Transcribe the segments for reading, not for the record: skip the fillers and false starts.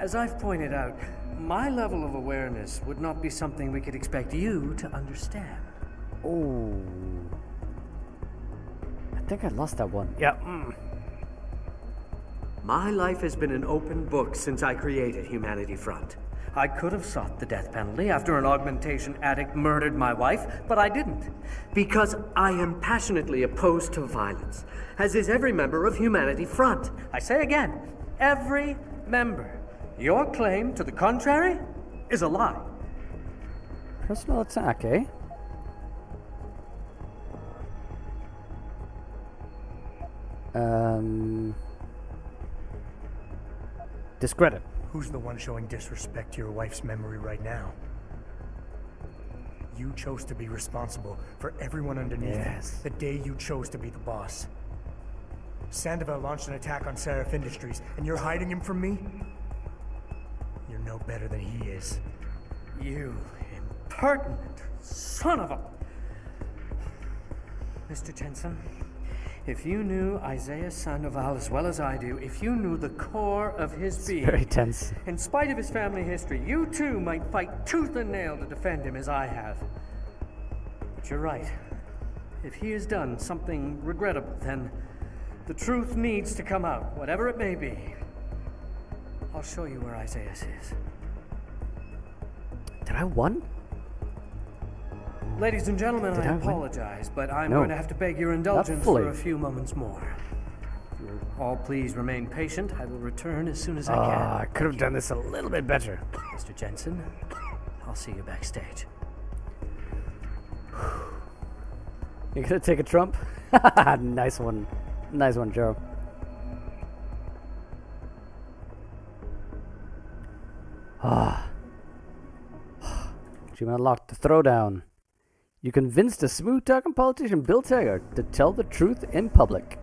As I've pointed out, my level of awareness would not be something we could expect you to understand. Oh. I think I lost that one. Yeah. My life has been an open book since I created Humanity Front. I could have sought the death penalty after an augmentation addict murdered my wife, but I didn't. Because I am passionately opposed to violence, as is every member of Humanity Front. I say again, every member. Your claim to the contrary is a lie. Personal attack, eh? Discredit. Who's the one showing disrespect to your wife's memory right now? You chose to be responsible for everyone underneath you the day you chose to be the boss. Sandoval launched an attack on Seraph Industries, and you're hiding him from me? You're no better than he is. You impertinent son of a... Mr. Jensen, if you knew Isaiah Sandoval as well as I do, if you knew the core of his being... Very tense. In spite of his family history, you too might fight tooth and nail to defend him as I have. But you're right. If he has done something regrettable, then the truth needs to come out, whatever it may be. I'll show you where Isaiah is. Did I win? Ladies and gentlemen, I apologize, but I'm going to have to beg your indulgence for a few moments more. If you'll all please remain patient, I will return as soon as I can. I could have done this a little bit better. Mr. Jensen, I'll see you backstage. You gonna take a trump? Nice one. Nice one, Joe. Achievement unlocked. The throwdown. You convinced a smooth-talking politician, Bill Taggart, to tell the truth in public.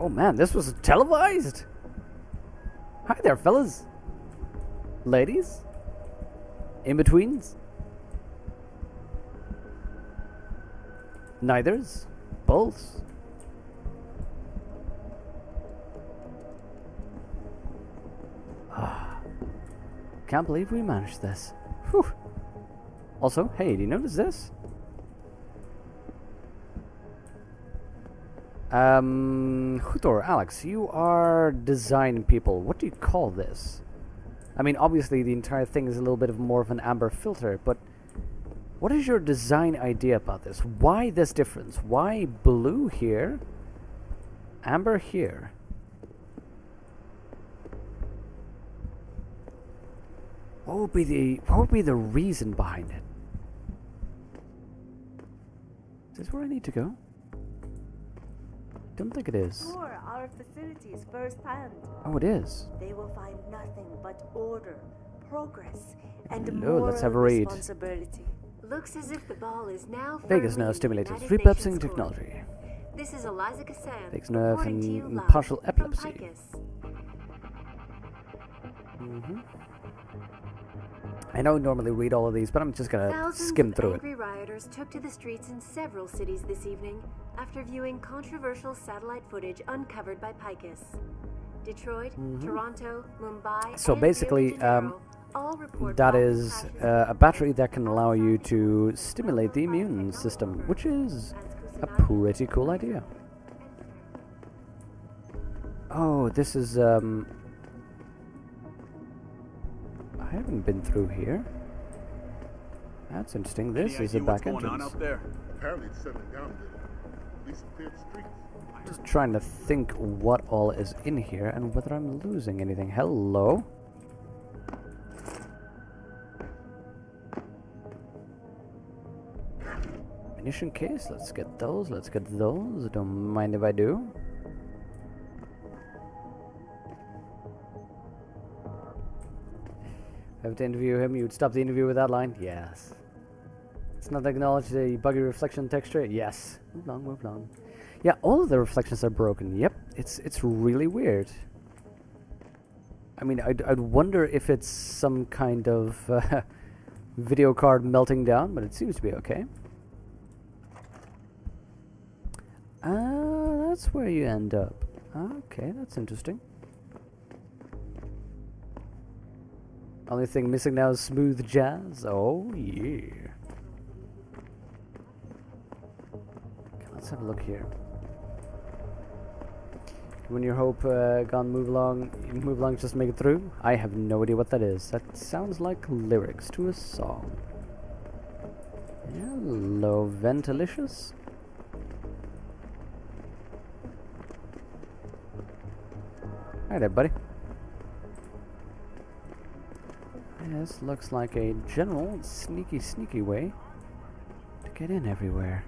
Oh man, this was televised? Hi there, fellas. Ladies? In-betweens? Neithers? Boths? Can't believe we managed this. Whew. Also, hey, do you notice this? Hutor, Alex, you are design people. What do you call this? I mean, obviously the entire thing is a little bit of more of an amber filter, but what is your design idea about this? Why this difference? Why blue here, amber here? What would be the reason behind it? Is this where I need to go? Don't think it is. Explore our facilities firsthand. Oh, it is. They will find nothing but order, progress, and Hello, moral let's have a read. responsibility. Looks as if the ball is now Vagus nerve stimulators, repurposing technology. This is Eliza Kassan. Vagus nerve reporting to you and live partial from epilepsy. Picus. I don't normally read all of these, but I'm just gonna skim through it. Thousands of angry rioters took to the streets in several cities this evening after viewing controversial satellite footage uncovered by Picus. Detroit, Toronto, Mumbai, So and basically, Rio de Janeiro all report that violent is clashes a battery that can allow you to stimulate the immune system, which is a pretty cool idea. Oh, this is I haven't been through here. That's interesting. This is a back entrance. Apparently it's settling down a bit. At least clear the streets. Just trying to think what all is in here and whether I'm losing anything. Hello? Munition case. Let's get those. Let's get those. Don't mind if I do. Have to interview him. You'd stop the interview with that line? Yes. It's not acknowledge the buggy reflection texture? Yes. Move along, move along. Yeah, all of the reflections are broken. Yep, it's really weird. I mean, I'd wonder if it's some kind of video card melting down, but it seems to be okay. That's where you end up. Okay, that's interesting. Only thing missing now is smooth jazz. Oh yeah. Okay, let's have a look here. When your hope gone, move along, just make it through. I have no idea what that is. That sounds like lyrics to a song. Hello, Ventilicious. Hi there, buddy. This looks like a general sneaky way to get in everywhere.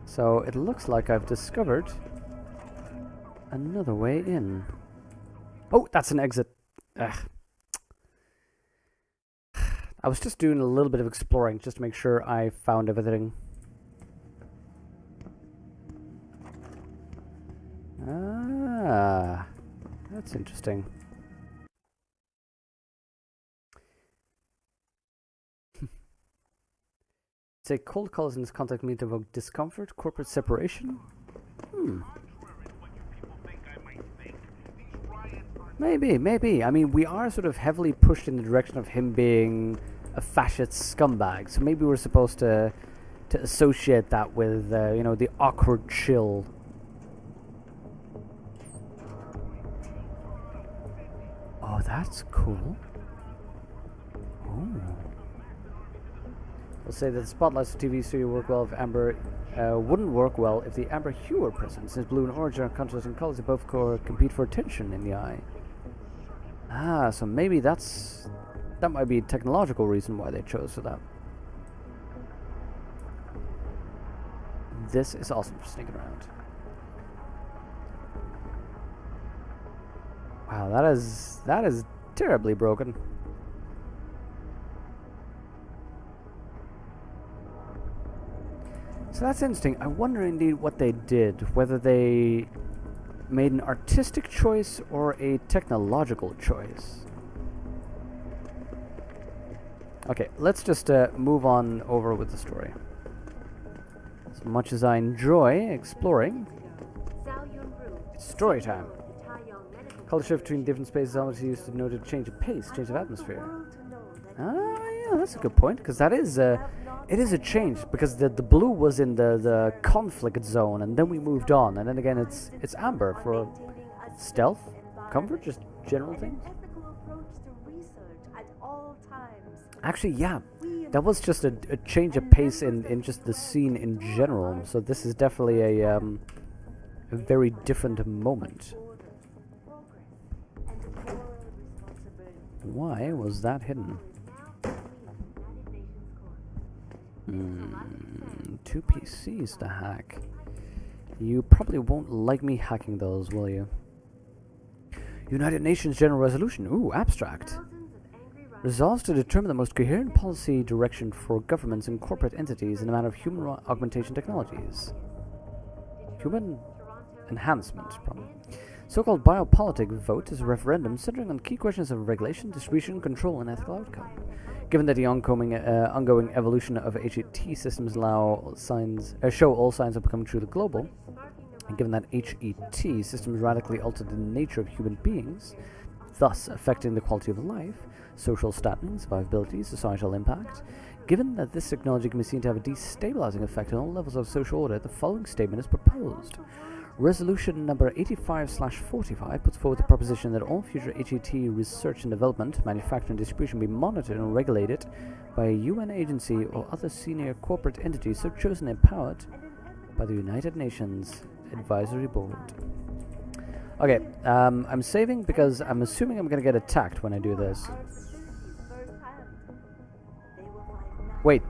So it looks like I've discovered another way in. Oh, that's an exit. Ugh. I was just doing a little bit of exploring just to make sure I found everything. Ah, that's interesting. Say cold calls in this context mean to evoke discomfort, corporate separation? Maybe. I mean, we are sort of heavily pushed in the direction of him being a fascist scumbag, so maybe we're supposed to associate that with, you know, the awkward chill. Oh, that's cool. Oh. We'll say that the spotlights of TV studio work well if Amber wouldn't work well if the Amber hue were present, since blue and orange are contrasting colors that both compete for attention in the eye. Ah, so maybe that might be a technological reason why they chose for that. This is awesome for sneaking around. Wow, that is terribly broken. So that's interesting. I wonder indeed what they did, whether they made an artistic choice or a technological choice. Okay, let's just move on over with the story. As much as I enjoy exploring, it's story time. Color shift between different spaces is always used to note a change of pace, change of atmosphere. Ah, yeah, that's a good point, because that is it is a change, because the blue was in the conflict zone, and then we moved on, and then again it's amber for stealth, comfort, just general things. Actually, yeah, that was just a change of pace in just the scene in general, so this is definitely a very different moment. Why was that hidden? 2 PCs to hack. You probably won't like me hacking those, will you? United Nations General Resolution. Ooh, abstract. Resolves to determine the most coherent policy direction for governments and corporate entities in the matter of human augmentation technologies. Human enhancement, probably. So-called biopolitic vote is a referendum centering on key questions of regulation, distribution, control, and ethical outcome. Given that the ongoing evolution of HET systems show all signs of becoming truly global, and given that HET systems radically alter the nature of human beings, thus affecting the quality of life, social standing, survivability, societal impact, given that this technology can be seen to have a destabilizing effect on all levels of social order, the following statement is proposed. Resolution number 85/45 puts forward the proposition that all future HET research and development, manufacture and distribution be monitored and regulated by a UN agency or other senior corporate entity so chosen and empowered by the United Nations Advisory Board. Okay, I'm saving because I'm assuming I'm going to get attacked when I do this. Wait.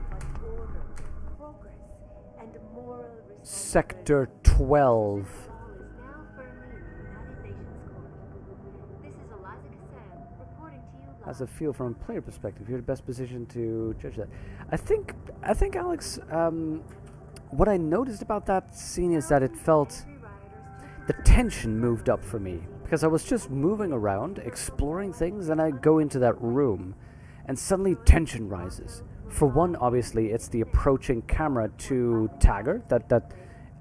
Sector 12. As a feel from a player perspective, you're the best position to judge that. I think Alex, what I noticed about that scene is that it felt the tension moved up for me, because I was just moving around, exploring things, and I go into that room, and suddenly tension rises. For one, obviously, it's the approaching camera to Taggart that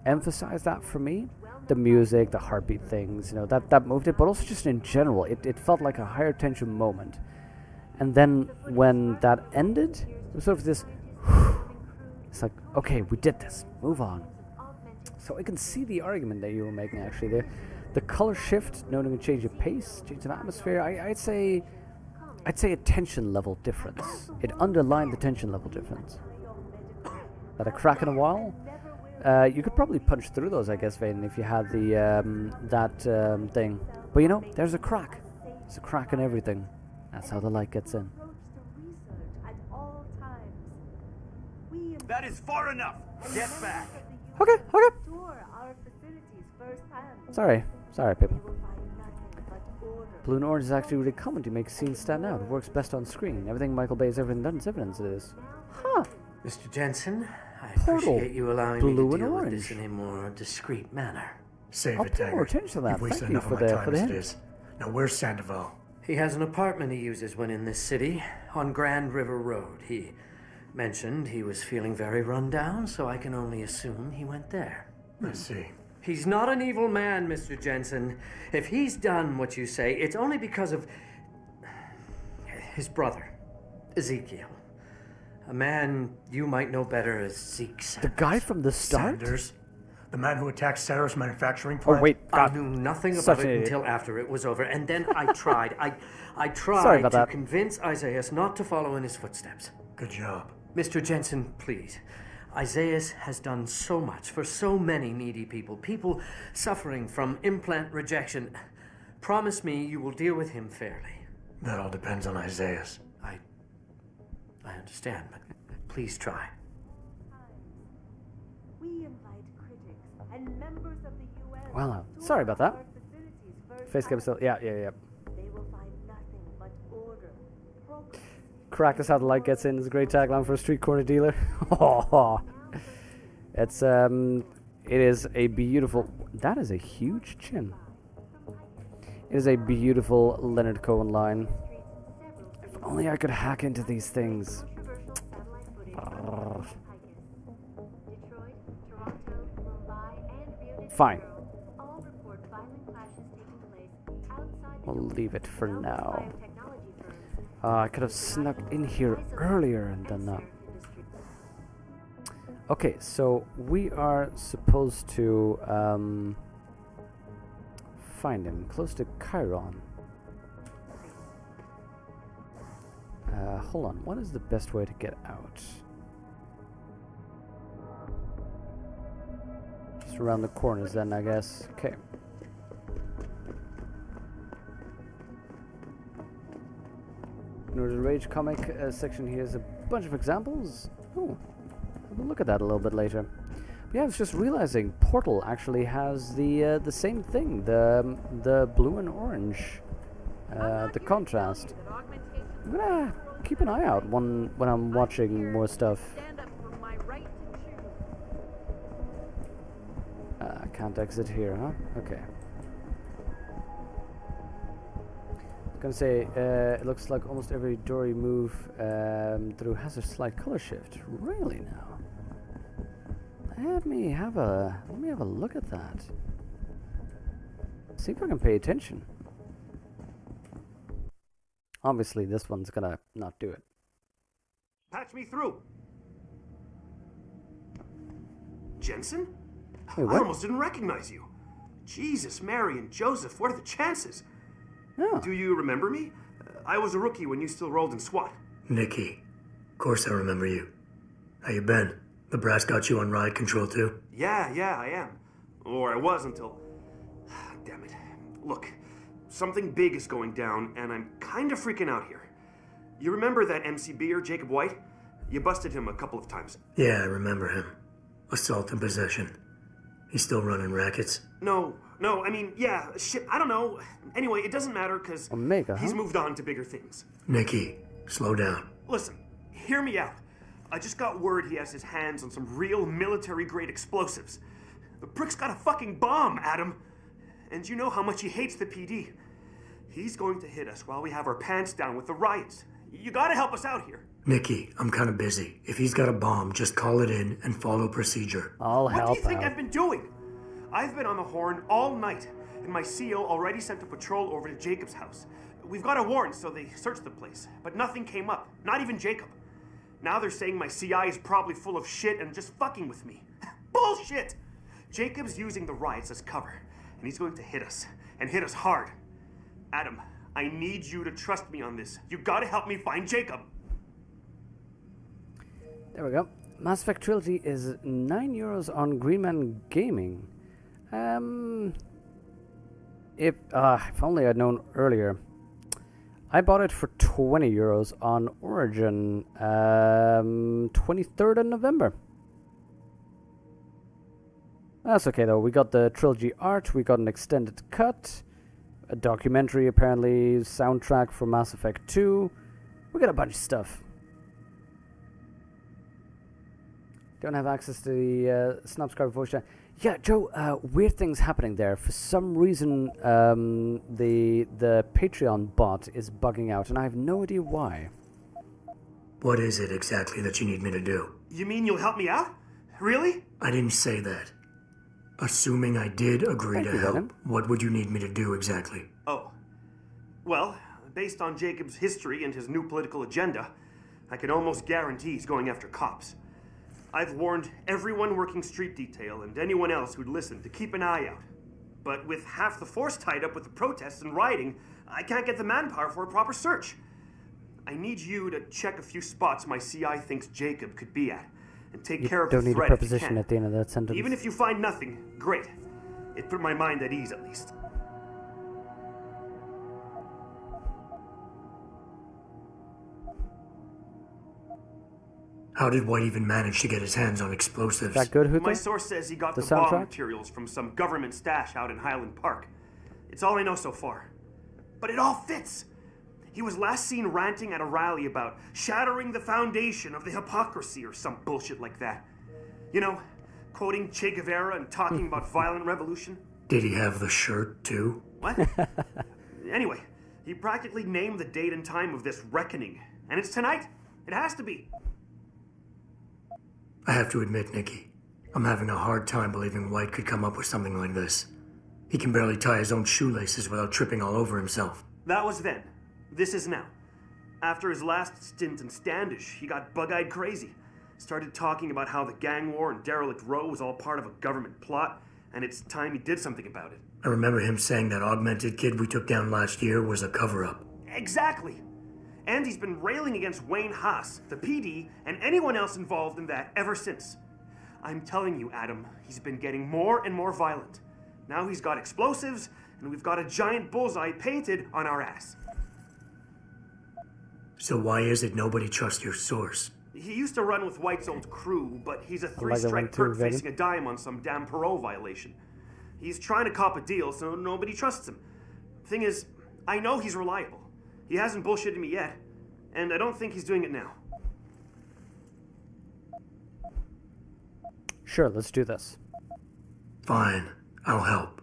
emphasize that for me. The music, the heartbeat things, that moved it, but also just in general, it felt like a higher tension moment. And then when that ended, it was sort of this, it's like, okay, we did this, move on. So I can see the argument that you were making actually there. The color shift, noting a change of pace, change of atmosphere, I'd say a tension level difference. It underlined the tension level difference. That a crack in a wall? You could probably punch through those, I guess, Vaden, if you had the thing. But there's a crack. There's a crack in everything. That's how the light gets in. That is far enough. Get back. Okay. Sorry, people. Blue and orange is actually really common to make scenes stand out. It works best on screen. Everything Michael Bay's ever done is evidence it is. Huh. Mr. Jensen, I Portal. appreciate you allowing me Blue to and deal with orange. this in a more discreet manner. Save I'll it, pay more Taggart. attention to that. You've wasted Thank you enough for of my the time as hint. it is. Now where's Sandoval? He has an apartment he uses when in this city, on Grand River Road. He mentioned he was feeling very run down, so I can only assume he went there. I see. He's not an evil man, Mr. Jensen. If he's done what you say, it's only because of his brother, Ezekiel. A man you might know better as Zeke Sanders. The guy from the start? Sanders? The man who attacked Sarah's manufacturing plant? Oh, wait. I God. knew nothing Such about an it idiot. until after it was over, and then I tried. I tried Sorry about to that. convince Isaiah not to follow in his footsteps. Good job. Mr. Jensen, please. Isaiah has done so much for so many needy people suffering from implant rejection. Promise me you will deal with him fairly. That all depends on Isaiah's. I understand, but please try. We invite critics and members of the UN. Well, to sorry about that. our facilities Face cam still. Yeah. They will find nothing but order. Crack is how the light gets in is a great tagline for a street corner dealer. It is a beautiful. That is a huge chin. It is a beautiful Leonard Cohen line. If only I could hack into these things. Fine. We'll leave it for now. I could have snuck in here earlier and done that. Okay, so we are supposed to find him close to Chiron. Hold on, what is the best way to get out? Just around the corners then, I guess. Okay. The Rage comic section here is a bunch of examples. Oh, we'll look at that a little bit later. But yeah, I was just realizing Portal actually has the same thing, the blue and orange, the contrast. I'm gonna keep an eye out when I'm watching more stuff. Can't exit here, huh? Okay. Gonna say it looks like almost every door you move through has a slight color shift. Really now? Let me have a look at that. See if I can pay attention. Obviously, this one's gonna not do it. Patch me through. Jensen? Wait, I what? almost didn't recognize you. Jesus, Mary, and Joseph, what are the chances? Oh. Do you remember me? I was a rookie when you still rolled in SWAT. Nikki. Of course I remember you. How you been? The brass got you on ride control too? Yeah, I am. Or I was until... Damn it. Look, something big is going down, and I'm kind of freaking out here. You remember that MCBer, Jacob White? You busted him a couple of times. Yeah, I remember him. Assault and possession. He's still running rackets. No, I mean, yeah, shit, I don't know. Anyway, it doesn't matter, because Omega, he's huh? moved on to bigger things. Nikki, slow down. Listen, hear me out. I just got word he has his hands on some real military-grade explosives. The prick's got a fucking bomb, Adam. And you know how much he hates the PD. He's going to hit us while we have our pants down with the riots. You gotta help us out here. Nikki, I'm kind of busy. If he's got a bomb, just call it in and follow procedure. I'll What help do you think out. I've been doing? I've been on the horn all night, and my CO already sent a patrol over to Jacob's house. We've got a warrant, so they searched the place, but nothing came up. Not even Jacob. Now they're saying my CI is probably full of shit and just fucking with me. Bullshit! Jacob's using the riots as cover, and he's going to hit us, and hit us hard. Adam, I need you to trust me on this. You gotta help me find Jacob. There we go. Mass Effect Trilogy is €9 on Greenman Gaming. If only I'd known earlier. I bought it for €20 on Origin, 23rd of November. That's okay though. We got the trilogy art, we got an extended cut, a documentary apparently, soundtrack for Mass Effect 2. We got a bunch of stuff. Don't have access to the Snapscribe voice chat. Yeah, Joe, weird things happening there. For some reason, the Patreon bot is bugging out, and I have no idea why. What is it exactly that you need me to do? You mean you'll help me out? Really? I didn't say that. Assuming I did agree to help, Adam. what would you need me to do exactly? Oh. Well, based on Jacob's history and his new political agenda, I can almost guarantee he's going after cops. I've warned everyone working street detail and anyone else who'd listen to keep an eye out. But with half the force tied up with the protests and rioting, I can't get the manpower for a proper search. I need you to check a few spots my CI thinks Jacob could be at, and take care of the Don't need a threat if you preposition can. at the end of that sentence. Even if you find nothing, great. It put my mind at ease at least. How did White even manage to get his hands on explosives? Is that good, Hutto? My source says he got The the bomb soundtrack? materials from some government stash out in Highland Park. It's all I know so far. But it all fits. He was last seen ranting at a rally about shattering the foundation of the hypocrisy or some bullshit like that. You know, quoting Che Guevara and talking about violent revolution. Did he have the shirt, too? What? Anyway, he practically named the date and time of this reckoning. And it's tonight. It has to be. I have to admit, Nikki, I'm having a hard time believing White could come up with something like this. He can barely tie his own shoelaces without tripping all over himself. That was then. This is now. After his last stint in Standish, he got bug-eyed crazy. Started talking about how the gang war in Derelict Row was all part of a government plot, and it's time he did something about it. I remember him saying that augmented kid we took down last year was a cover-up. Exactly! And he's been railing against Wayne Haas, the PD, and anyone else involved in that ever since. I'm telling you, Adam, he's been getting more and more violent. Now he's got explosives, and we've got a giant bullseye painted on our ass. So why is it nobody trusts your source? He used to run with White's old crew, but he's a like that three-strike one too, perk Venom. facing a dime on some damn parole violation. He's trying to cop a deal, so nobody trusts him. Thing is, I know he's reliable. He hasn't bullshitted me yet, and I don't think he's doing it now. Sure, let's do this. Fine, I'll help.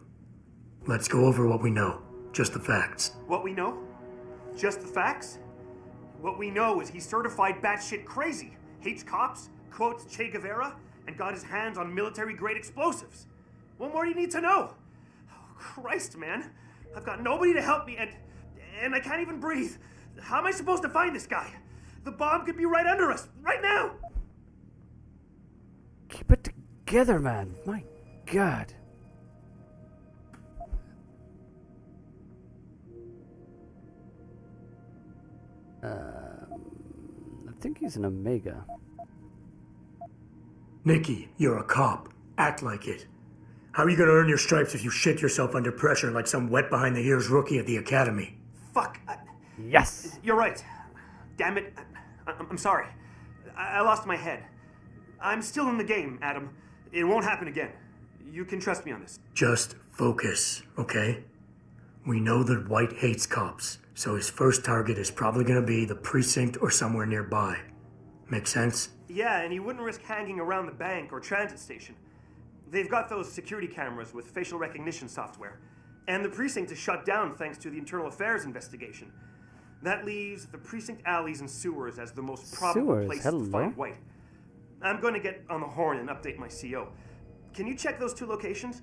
Let's go over what we know. Just the facts. What we know? Just the facts? What we know is he's certified batshit crazy, hates cops, quotes Che Guevara, and got his hands on military-grade explosives. What more do you need to know? Oh, Christ, man. I've got nobody to help me, and I can't even breathe. How am I supposed to find this guy? The bomb could be right under us, right now! Keep it together, man. My God. I think he's an Omega. Nikki, you're a cop. Act like it. How are you gonna earn your stripes if you shit yourself under pressure like some wet behind the ears rookie at the academy? Fuck. Yes! You're right. Damn it. I'm sorry. I lost my head. I'm still in the game, Adam. It won't happen again. You can trust me on this. Just focus, okay? We know that White hates cops, so his first target is probably gonna be the precinct or somewhere nearby. Make sense? Yeah, and he wouldn't risk hanging around the bank or transit station. They've got those security cameras with facial recognition software. And the precinct is shut down thanks to the internal affairs investigation. That leaves the precinct alleys and sewers as the most probable Sewers, places hello. to find White. I'm going to get on the horn and update my CO. Can you check those 2 locations?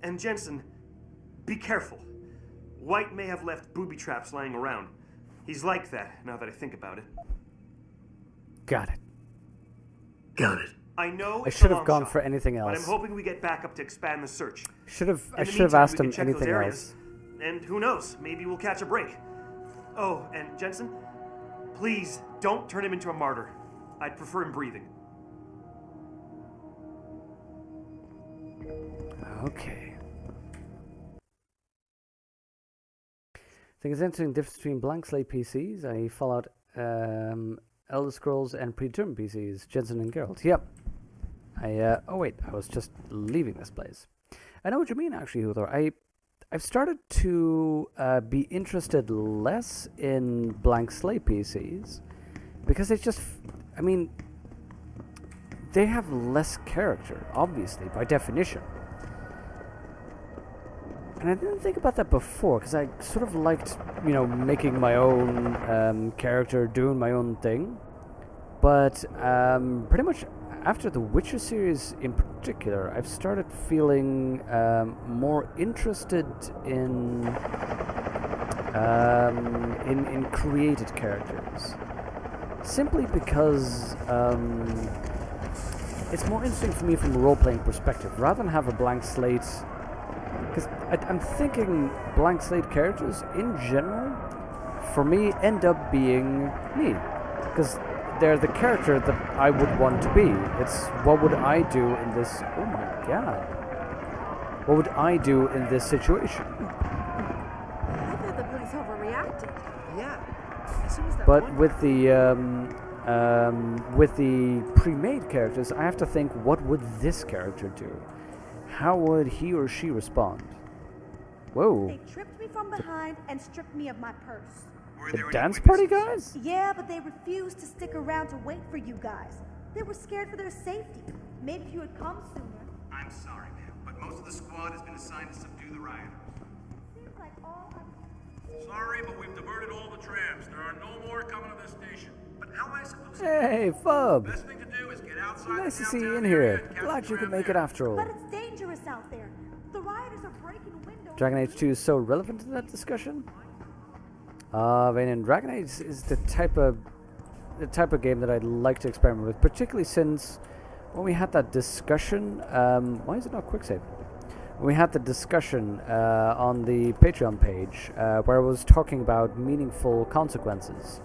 And Jensen, be careful. White may have left booby traps lying around. He's like that, now that I think about it. Got it. Got it. I know I it's should a have long gone shot, for anything but I'm else. hoping we get backup to expand the search. I In should the have meantime, asked we can him check those anything areas, else. And who knows, maybe we'll catch a break. Oh, and Jensen, please don't turn him into a martyr. I'd prefer him breathing. Okay. I think it's interesting the difference between blank slate PCs, i.e. Fallout, Elder Scrolls, and predetermined PCs, Jensen and Geralt. Yep. Oh wait, I was just leaving this place. I know what you mean, actually, Huther. I've started to be interested less in blank slate PCs because it's just, I mean, they have less character, obviously, by definition. And I didn't think about that before, because I sort of liked, you know, making my own character, doing my own thing. But pretty much after the Witcher series in particular, I've started feeling more interested in created characters. Simply because it's more interesting for me from a role-playing perspective, rather than have a blank slate. Because I'm thinking blank slate characters in general, for me, end up being me. Because they're the character that I would want to be. It's what would I do in this... Oh my god. What would I do in this situation? I thought the police overreacted. Yeah. As soon as that But one with the pre-made characters, I have to think, what would this character do? How would he or she respond? Whoa. They tripped me from behind and stripped me of my purse. The dance party guys? Yeah, but they refused to stick around to wait for you guys. They were scared for their safety. Maybe if you had come sooner. I'm sorry, ma'am, but most of the squad has been assigned to subdue the rioters. Seems like all Sorry, but we've diverted all the trams. There are no more coming to this station. But how am I supposed to... Hey, Fub. Best thing to do is get outside Nice the to see you in downtown area here. and catch Glad the you could tram make it there. after all. But it's dangerous out there. The rioters are breaking windows. Dragon Age 2 is so relevant to that discussion. And Dragon Age is the type of game that I'd like to experiment with, particularly since when we had that discussion. Why is it not quick save? When we had the discussion on the Patreon page where I was talking about meaningful consequences,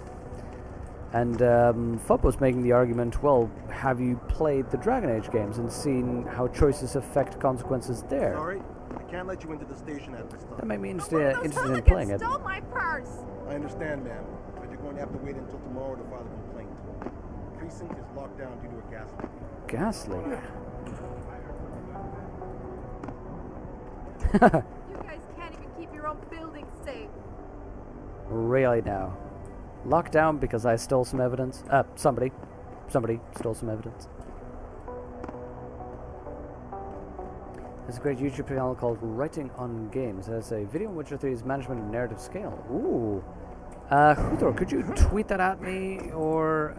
and Fub was making the argument, well, have you played the Dragon Age games and seen how choices affect consequences there? Sorry, I can't let you into the station at this That time. made me Those interested in hooligans playing it. stole my purse. I understand, ma'am, but you're going to have to wait until tomorrow to file a complaint. The precinct is locked down due to a gas leak. Gas leak. You guys can't even keep your own building safe. Really now. Locked down because I stole some evidence. Somebody stole some evidence. There's a great YouTube channel called Writing on Games. There's a video on Witcher 3's management and narrative scale. Ooh. Hudor, could you tweet that at me or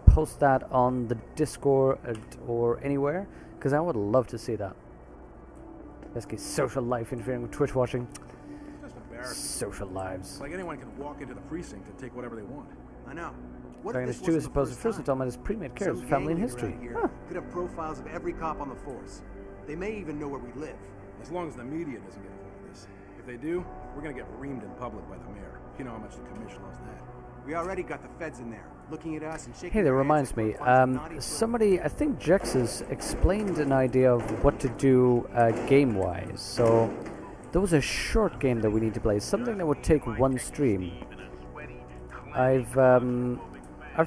post that on the Discord or anywhere? Because I would love to see that. Basically, social life interfering with Twitch watching. Just embarrassing. Social lives. It's like anyone can walk into the precinct and take whatever they want. I know. What Dragon if Age this 2 is wasn't the supposed to first first time? installment is pre-made characters, Some family and gang leader history. out here Huh. could have profiles of every cop on the force. They may even know where we live. As long as the media doesn't get involved in this. If they do, we're gonna get reamed in public by the mayor. You know how much the commission loves that. We already got the feds in there, looking at us and shaking Hey, that their reminds heads me. like bunch of naughty children. Somebody, I think Jex's explained an idea of what to do game-wise. So there was a short game that we need to play, something that would take one stream. I've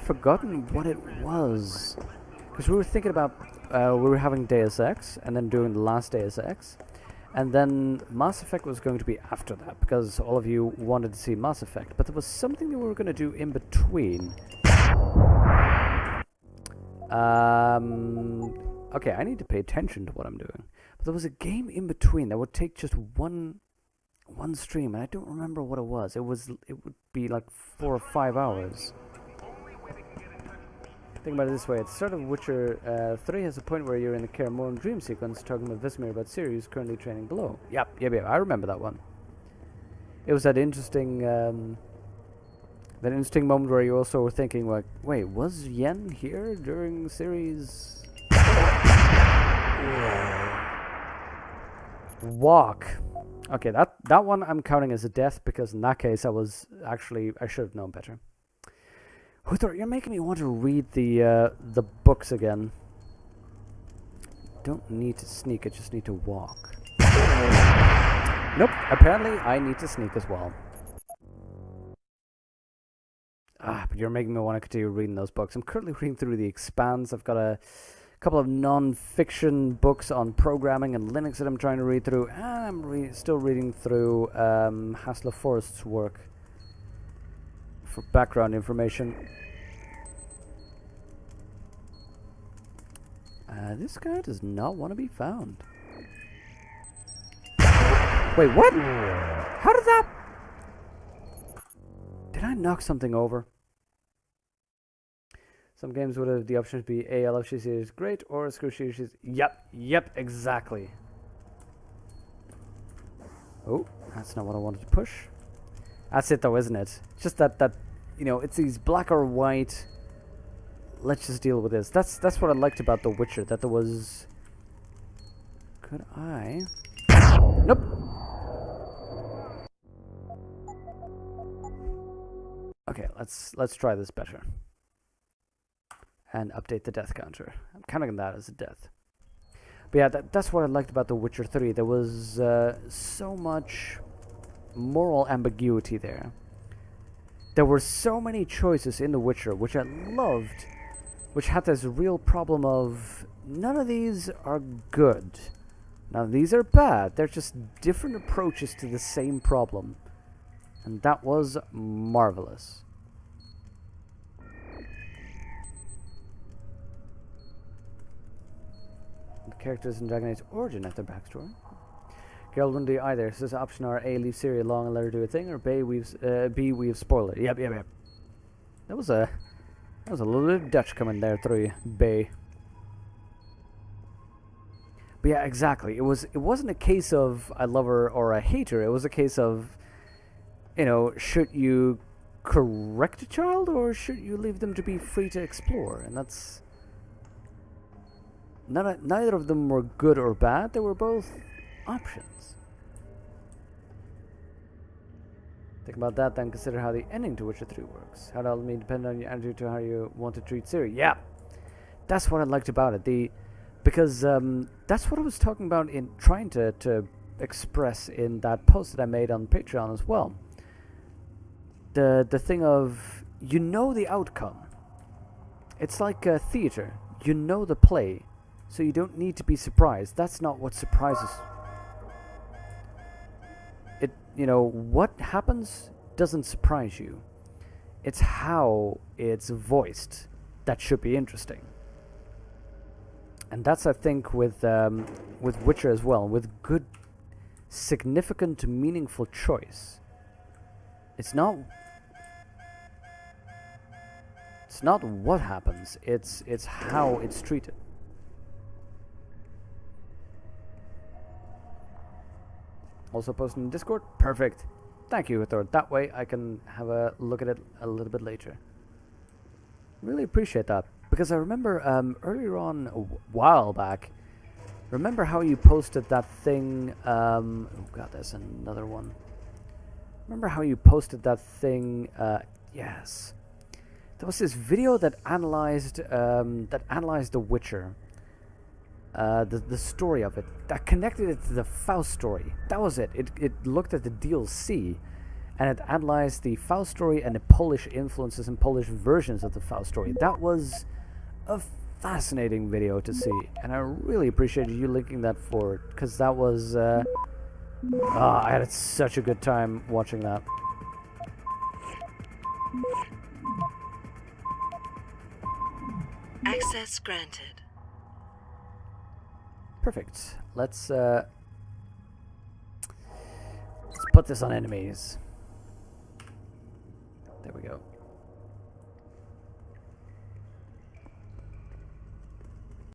forgotten what it was, because we were thinking about we were having Deus Ex and then doing the last Deus Ex, and then Mass Effect was going to be after that because all of you wanted to see Mass Effect. But there was something that we were going to do in between. Okay, I need to pay attention to what I'm doing. But there was a game in between that would take just one one stream, and I don't remember what it was. It would be like 4 or 5 hours. Think about it this way: at the start of Witcher 3 has a point where you're in the Kaer Morhen dream sequence talking with Vesemir about Ciri, who's currently training below. Yep, I remember that one. It was that interesting moment where you also were thinking like, wait, was Yen here during Ciri's walk? Okay, that one I'm counting as a death, because in that case I should have known better. Huthor, you're making me want to read the books again. Don't need to sneak, I just need to walk. Nope, apparently I need to sneak as well. But you're making me want to continue reading those books. I'm currently reading through The Expanse. I've got a couple of non-fiction books on programming and Linux that I'm trying to read through. And I'm still reading through Hassler Forrest's work for background information. This guy does not want to be found. Wait, what? How did that... Did I knock something over? Some games would have the option to be A, LFGC is great, or excruciating is... Yep, exactly. Oh, that's not what I wanted to push. That's it though, isn't it? It's just that, you know, it's these black or white... Let's just deal with this. That's what I liked about The Witcher, that there was... Could I... Nope! Okay, let's try this better. And update the death counter. I'm counting that as a death. But yeah, that's what I liked about The Witcher 3. There was so much moral ambiguity there. There were so many choices in The Witcher, which I loved, which had this real problem of none of these are good. None of these are bad. They're just different approaches to the same problem. And that was marvelous. The characters in Dragon Age Origin have their backstory. Geralt wouldn't do either. So this option are A, leave Ciri alone and let her do a thing, or B, weave spoiler. Yep. That was a little bit of Dutch coming there through B. But yeah, exactly. It wasn't a case of I love her or I hate her. It was a case of, you know, should you correct a child or should you leave them to be free to explore? And that's... Neither of them were good or bad. They were both options. Think about that, then consider how the ending to Witcher 3 works. How that'll depend on your attitude to how you want to treat Ciri. Yeah, that's what I liked about it. Because that's what I was talking about in trying to express in that post that I made on Patreon as well. The thing of, you know the outcome. It's like theater. You know the play, so you don't need to be surprised. That's not what surprises. You know, what happens doesn't surprise you. It's how it's voiced that should be interesting. And that's, I think, with Witcher as well, with good, significant, meaningful choice. It's not what happens, it's how it's treated. Also posting in Discord. Perfect. Thank you, Thor. That way I can have a look at it a little bit later. Really appreciate that. Because I remember earlier on, a while back, remember how you posted that thing... oh god, there's another one. Remember how you posted that thing... yes. There was this video that analyzed The Witcher. The story of it, that connected it to the Faust story. That was it. It looked at the DLC, and it analyzed the Faust story and the Polish influences and Polish versions of the Faust story. That was a fascinating video to see, and I really appreciated you linking that forward, because that was... I had such a good time watching that. Access granted. Perfect. Let's put this on enemies. There we go.